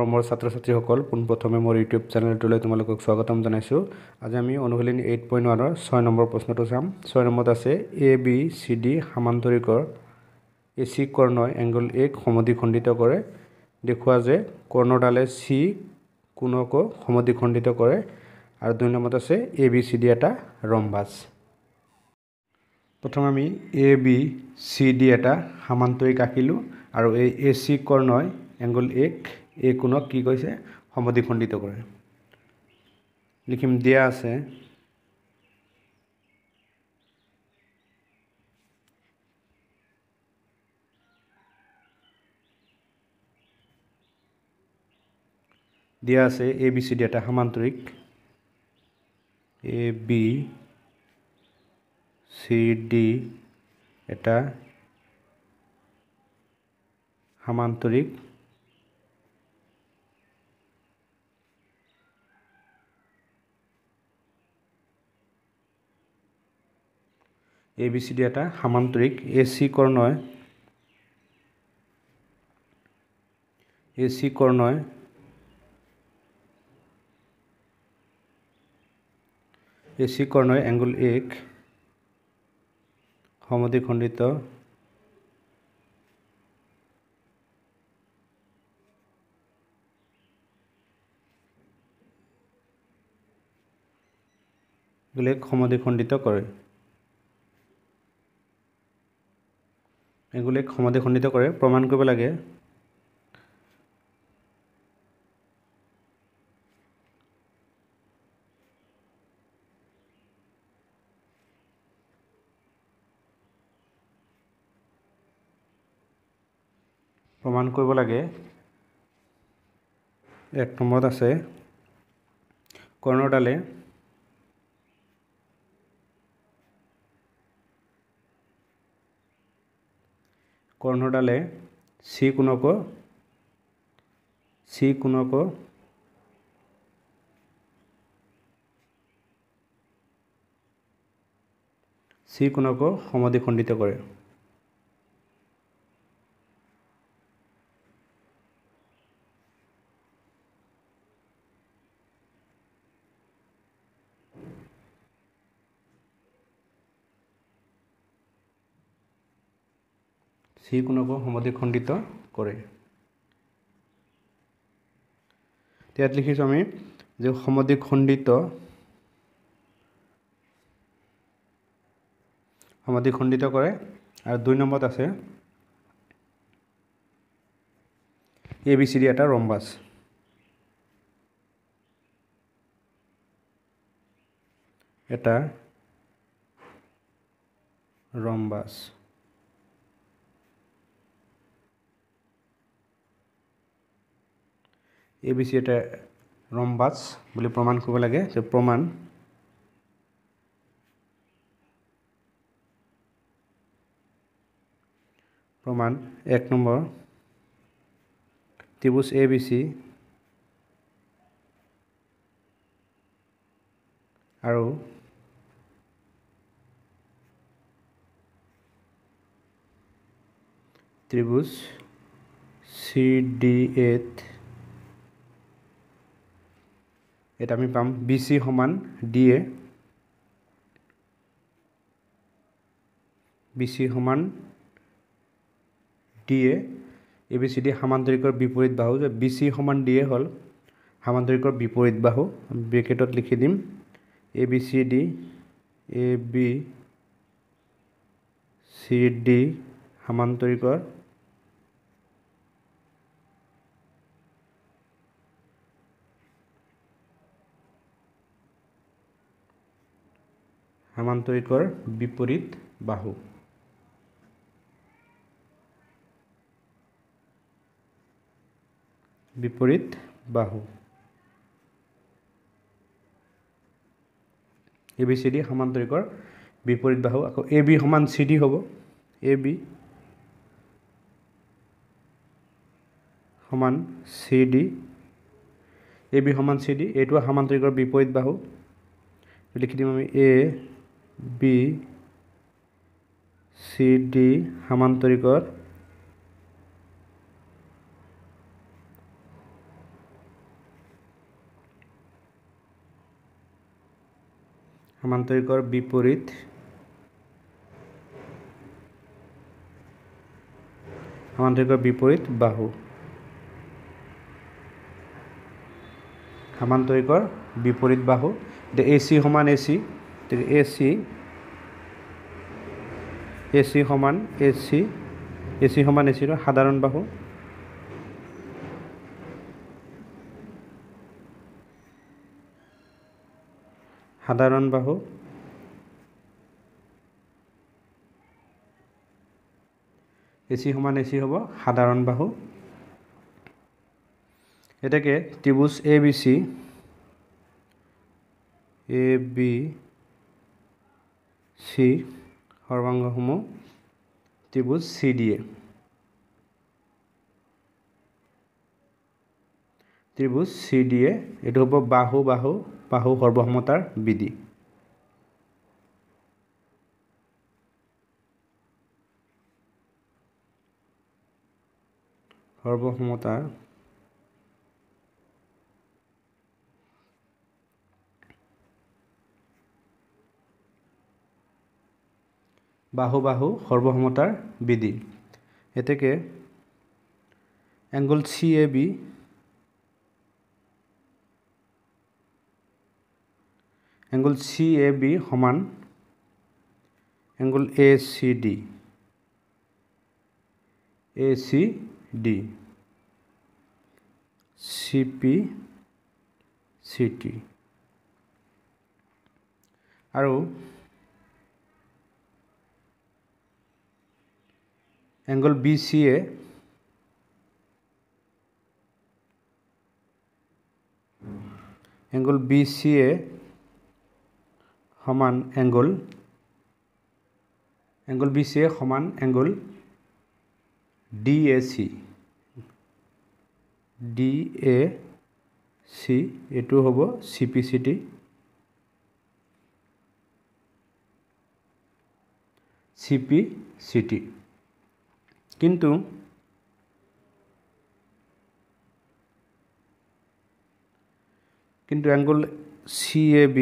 মৰমৰ ছাত্ৰ ছাত্ৰীসকল পোনপ্ৰথমে মোৰ ইউটিউব চেনেলটোলৈ তোমালোকক স্বাগতম জনাইছোঁ। আজি আমি অনুশীলনী 8.1ৰ 6 নম্বৰ প্ৰশ্নটো চাম। 6 নম্বৰত আছে এ বি চি ডি সামান্তৰিকৰ এচি কৰ্ণই এংগল এক সমদ্বিখণ্ডিত কৰে। দেখুওৱা যে কৰ্ণডালে চি কোণকো সমদ্বিখণ্ডিত কৰে। আৰু 2 নম্বৰত আছে এ বি চি ডি এটা ৰম্বাস। প্ৰথম আমি এ বি চি ডি এটা সামান্তৰিক আঁকিলোঁ আৰু এই এ চি কৰ্ণই এংগল এক এই কোণক কি কৈছে সমদ্বিখণ্ডিত কৰে। লিখিম দিয়া আছে এ বি চি ডি এটা সামান্তৰিক এ বি চি ডি এটা সামান্তৰিক এ বি চি ডি এটা সামান্তৰিক এ চি কৰ্ণই এংগল এক সমদ্বিখণ্ডিত কৰে। এংগল এক সমদ্বিখণ্ডিত কৰে প্ৰমাণ কৰিব লাগে। এক নম্বৰত আছে কৰ্ণডালে চি কোণকো সমদ্বিখণ্ডিত কৰে। চি কোণকো সমদ্বিখণ্ডিত কৰে। ইয়াত লিখিছোঁ আমি যে সমদ্বিখণ্ডিত কৰে। আৰু 2 নম্বৰত আছে এ বি চি ডি এটা ৰম্বাস। এ বি চি এটা ৰম্বাস বুলি প্ৰমাণ কৰিব লাগে। যে প্ৰমাণ 1 নম্বৰ ত্ৰিভুজ এ বি চি আৰু ত্ৰিভুজ চি ডি এত এটা আমি পাম বি চি সমান D A. A B C D সামান্তৰিকৰ বিপৰীত বাহু। যে বি চি সমান ডি এ হ'ল সামান্তৰিকৰ বিপৰীত বাহু। ব্ৰেকেটত লিখি দিম এ বি চি ডি সামান্তৰিকৰ বিপৰীত বাহু। এ বি চি ডি সামান্তৰিকৰ বিপৰীত বাহু। আকৌ এ বি সমান চি ডি হ'ব। এ বি সমান চি ডি এইটো সামান্তৰিকৰ বিপৰীত বাহু। লিখি দিম আমি এ বি চি ডি সামান্তৰিকৰ সামান্তৰিকৰ বিপৰীত বাহু সামান্তৰিকৰ বিপৰীত বাহু AC সমান AC সমান AC ৰ সাধাৰণ বাহু AC সমান AC হ'ব সাধাৰণ বাহু এটাকে ত্ৰিভুজ ABC সৰ্বাংগসমূহ ত্ৰিভুজ CDA এইটো হ'ব বাহু সৰ্বসমতাৰ বিধি সৰ্বসমতাৰ বাহু সৰ্বসমতাৰ বিধি এতেকে এংগল CAB সমান এংগল ACD CPCT আৰু এংগল BCA সমান এংগল DAC এইটো হ'ব CPCT কিন্তু এংগল CAB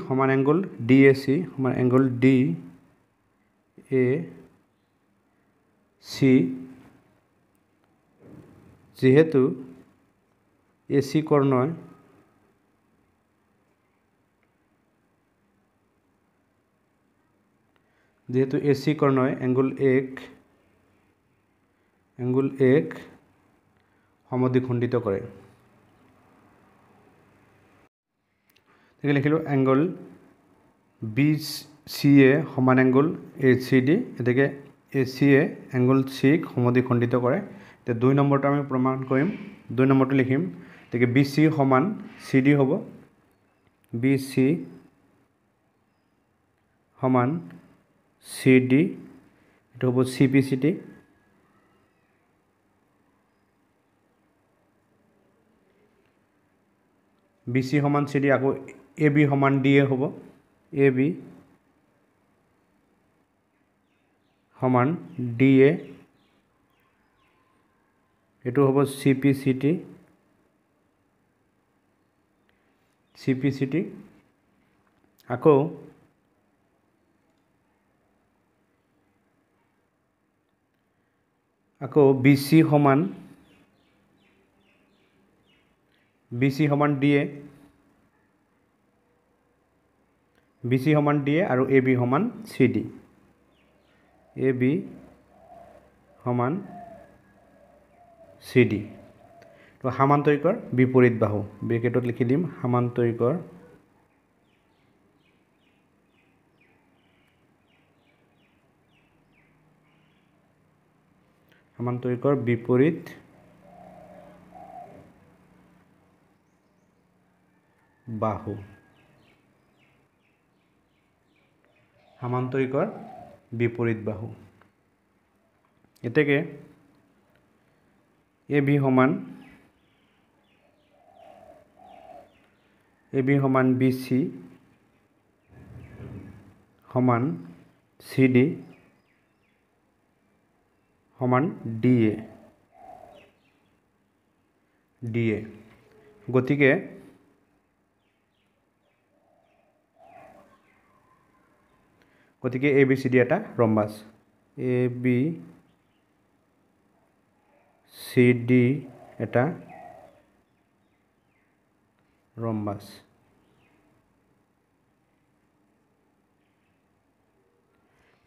সমান এংগল DAC সমান এংগল DAC যেহেতু AC কৰ্ণয় এংগল 1 সমদ্বিখণ্ডিত কৰে ঠিক লিখিলো এংগল BCA সমান এংগল ACD এটাকে ACA এংগল C সমদ্বিখণ্ডিত কৰে তে 2 নম্বৰটো আমি প্ৰমাণ কৰিম 2 নম্বৰটো লিখিম এটাকে BC সমান CD হ'ব BC সমান CD এটা হ'ব CPCT BC সমান CD আকৌ AB সমান DA হ'ব AB সমান DA এটো হ'ব CPCT আকৌ BC সমান DA আৰু AB সমান CD AB সমান CD তো সামান্তৰিকৰ বিপৰীত বাহু ব্ৰেকেটত লিখি দিম সামান্তৰিকৰ বিপৰীত বাহু এতেকে AB সমান BC সমান CD সমান DA গতিকে ABCD এটা ৰম্বাস ABCD এটা ৰম্বাস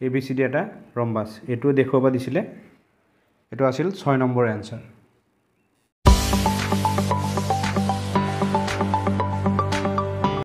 ABCD এটা ৰম্বাস এটো দেখুৱাব দিছিলে এটো আছিল 6 নম্বৰ এনসাৰ